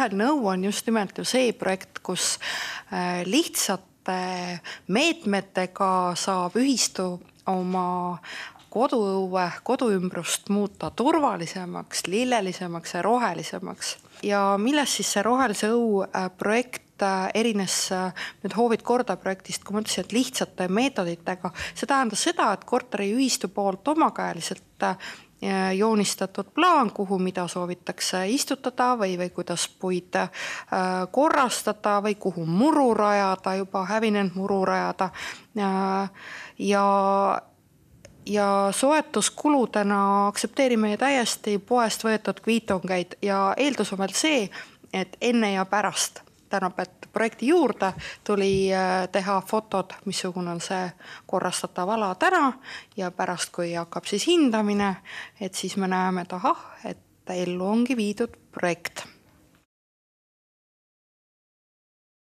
roheline õu on just nimelt ju see projekt, kus lihtsate meetmetega saab ühistu oma koduõue, koduümbrust muuta turvalisemaks, lillelisemaks ja rohelisemaks. Ja milles siis see rohelise õu projekt erines nüüd Hoovid korda projektist, kui ma ütlesin, et lihtsate meetoditega. See tähendas seda, et korteriühistu poolt omakäeliselt joonistatud plaan, kuhu mida soovitakse istutada või kuidas puid korrastada või kuhu muru rajada, juba hävinenud muru rajada. Ja soetuskuludena aktsepteerime täiesti poest võetud kviitongeid ja eeldus on veel see, et enne ja pärast et projekti juurde tuli teha fotod, missugune on see korrastatav ala täna ja pärast, kui hakkab siis hindamine, et siis me näeme, et ellu ongi viidud projekt.